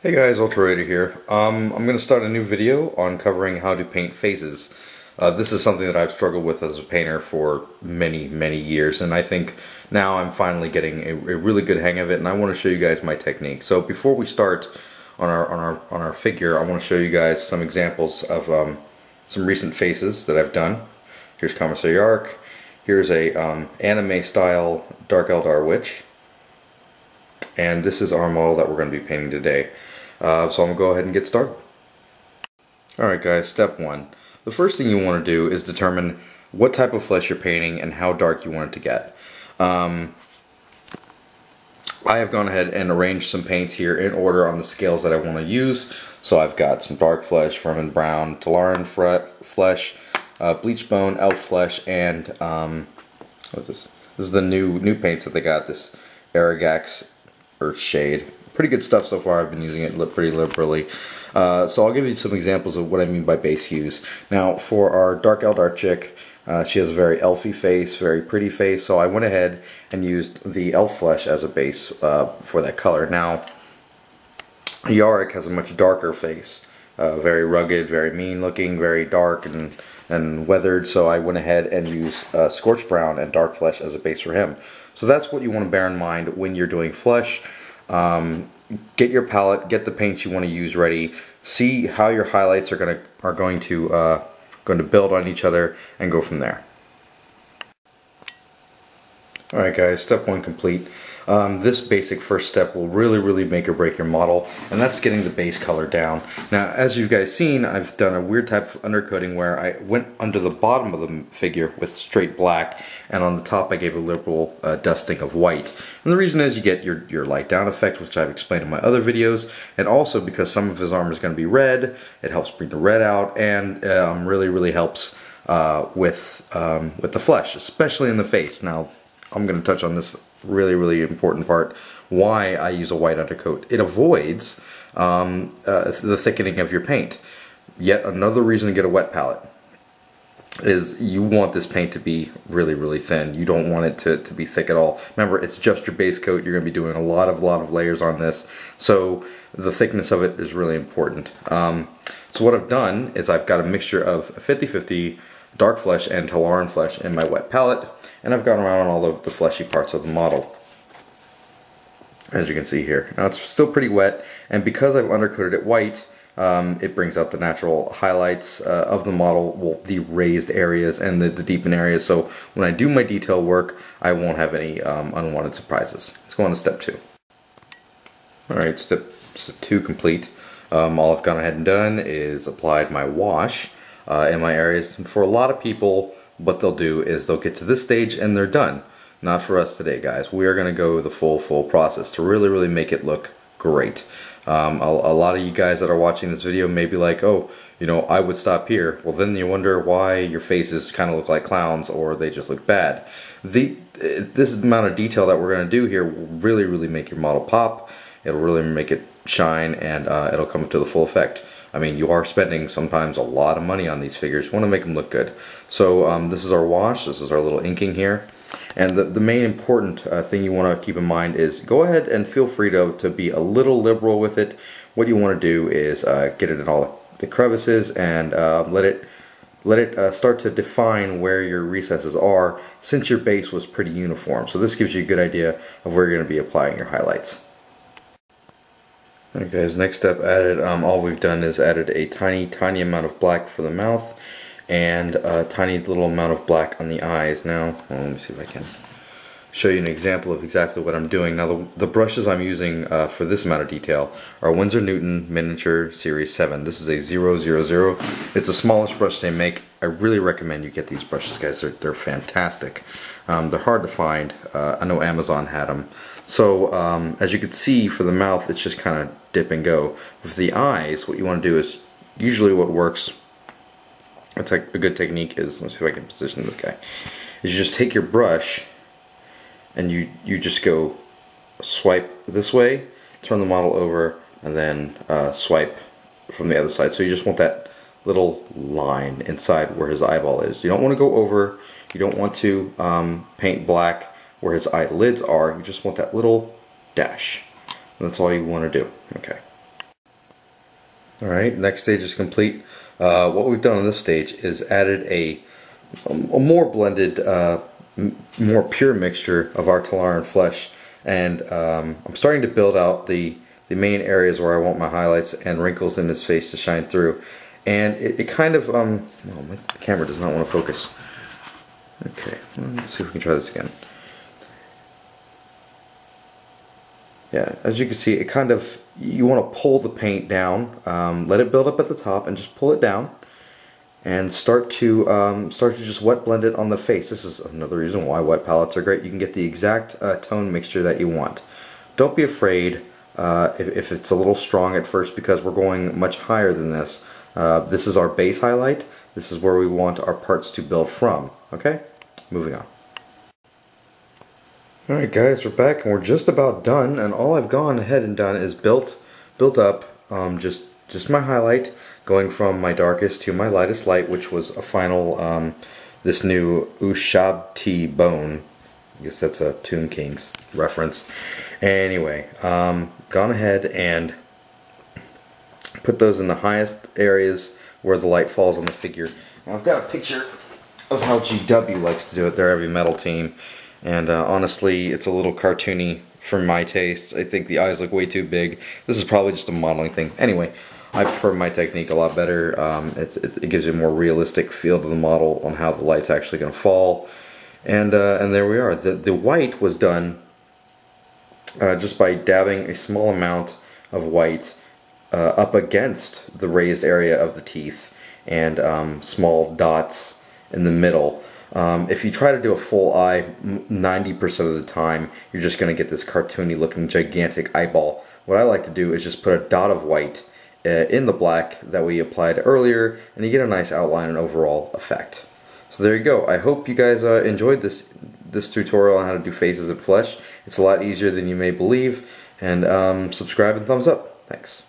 Hey guys, Ultra Raider here. I'm going to start a new video on covering how to paint faces. This is something that I've struggled with as a painter for many years, and I think now I'm finally getting a really good hang of it, and I want to show you guys my technique. So before we start on our figure, I want to show you guys some examples of some recent faces that I've done. Here's Commissary Ark. Here's a anime style Dark Eldar Witch. And this is our model that we're going to be painting today. So I'm going to go ahead and get started. Alright guys, step one. The first thing you want to do is determine what type of flesh you're painting and how dark you want it to get. I have gone ahead and arranged some paints here in order on the scales that I want to use. So I've got some dark flesh, Vermin Brown, Tolaran flesh, Bleach Bone, Elf flesh, and what is this? This is the new paints that they got, this Aragax Earth Shade. Pretty good stuff so far. I've been using it pretty liberally. So I'll give you some examples of what I mean by base hues. Now for our Dark Eldar chick, she has a very elfy face, very pretty face, so I went ahead and used the elf flesh as a base for that color. Now Yarick has a much darker face, very rugged, very mean looking, very dark and weathered, so I went ahead and used Scorched Brown and Dark Flesh as a base for him. So that's what you want to bear in mind when you're doing flesh. Get your palette, get the paints you want to use ready, see how your highlights are going to build on each other, and go from there. Alright guys, step one complete. This basic first step will really make or break your model, and that's getting the base color down. Now as you guys seen, I've done a weird type of undercoating where I went under the bottom of the figure with straight black, and on the top I gave a liberal dusting of white. And the reason is you get your light down effect, which I've explained in my other videos, and also because some of his armor is going to be red, it helps bring the red out, and really helps with the flesh, especially in the face. Now I'm going to touch on this really important part, why I use a white undercoat. It avoids the thickening of your paint. Yet another reason to get a wet palette is you want this paint to be really thin. You don't want it to be thick at all. Remember, it's just your base coat. You're going to be doing a lot of layers on this, so the thickness of it is really important. So what I've done is I've got a mixture of 50-50 dark flesh and Tolaran flesh in my wet palette, and I've gone around on all of the fleshy parts of the model, as you can see here. Now it's still pretty wet, and because I've undercoated it white, it brings out the natural highlights of the model, well, the raised areas and the deepened areas, so when I do my detail work, I won't have any unwanted surprises. Let's go on to step two. Alright, step two complete. All I've gone ahead and done is applied my wash in my areas. And for a lot of people, what they'll do is they'll get to this stage and they're done. Not for us today, guys. We are going to go the full process to really make it look great. A lot of you guys that are watching this video may be like, oh, you know, I would stop here. Well, then you wonder why your faces kind of look like clowns or they just look bad. This amount of detail that we're going to do here will really make your model pop. It'll really make it shine, and it'll come to the full effect. I mean, you are spending sometimes a lot of money on these figures. You want to make them look good. So this is our wash. This is our little inking here. And the main important thing you want to keep in mind is go ahead and feel free to be a little liberal with it. What you want to do is get it in all the crevices and let it start to define where your recesses are, since your base was pretty uniform. So this gives you a good idea of where you're going to be applying your highlights. Alright guys, next step added, all we've done is added a tiny amount of black for the mouth and a tiny little amount of black on the eyes. Now, let me see if I can show you an example of exactly what I'm doing. Now the brushes I'm using for this amount of detail are Winsor Newton Miniature Series 7. This is a 000. It's the smallest brush they make. I really recommend you get these brushes, guys. They're fantastic. They're hard to find. I know Amazon had them. So as you can see, for the mouth, it's just kind of dip and go. With the eyes, what you want to do is, usually what works, a good technique is, let's see if I can position this guy, is you just take your brush and you just go swipe this way, turn the model over, and then swipe from the other side. So you just want that little line inside where his eyeball is. You don't want to go over, you don't want to paint black where his eyelids are, you just want that little dash. And that's all you want to do. Okay. Alright, next stage is complete. What we've done on this stage is added a more blended, more pure mixture of our Tolaran flesh, and I'm starting to build out the main areas where I want my highlights and wrinkles in his face to shine through. And it kind of, well, my camera does not want to focus. Okay, let's see if we can try this again. Yeah, as you can see, it kind of, you want to pull the paint down, let it build up at the top, and just pull it down, and start to just wet blend it on the face. This is another reason why wet palettes are great. You can get the exact tone mixture that you want. Don't be afraid if it's a little strong at first, because we're going much higher than this. This is our base highlight. This is where we want our parts to build from. Okay, moving on. Alright guys, we're back and we're just about done, and all I've gone ahead and done is built up just my highlight, going from my darkest to my lightest light, which was a final, this new Ushabti bone. I guess that's a Tomb King's reference. Anyway, gone ahead and put those in the highest areas where the light falls on the figure. Now I've got a picture of how GW likes to do it, their heavy metal team. And honestly, it's a little cartoony for my tastes. I think the eyes look way too big. This is probably just a modeling thing. Anyway, I prefer my technique a lot better. It gives you a more realistic feel to the model on how the light's actually going to fall. And there we are. The white was done just by dabbing a small amount of white up against the raised area of the teeth, and small dots in the middle. If you try to do a full eye, 90% of the time you're just going to get this cartoony looking gigantic eyeball. What I like to do is just put a dot of white in the black that we applied earlier, and you get a nice outline and overall effect. So there you go. I hope you guys enjoyed this tutorial on how to do faces and flesh. It's a lot easier than you may believe, and subscribe and thumbs up. Thanks.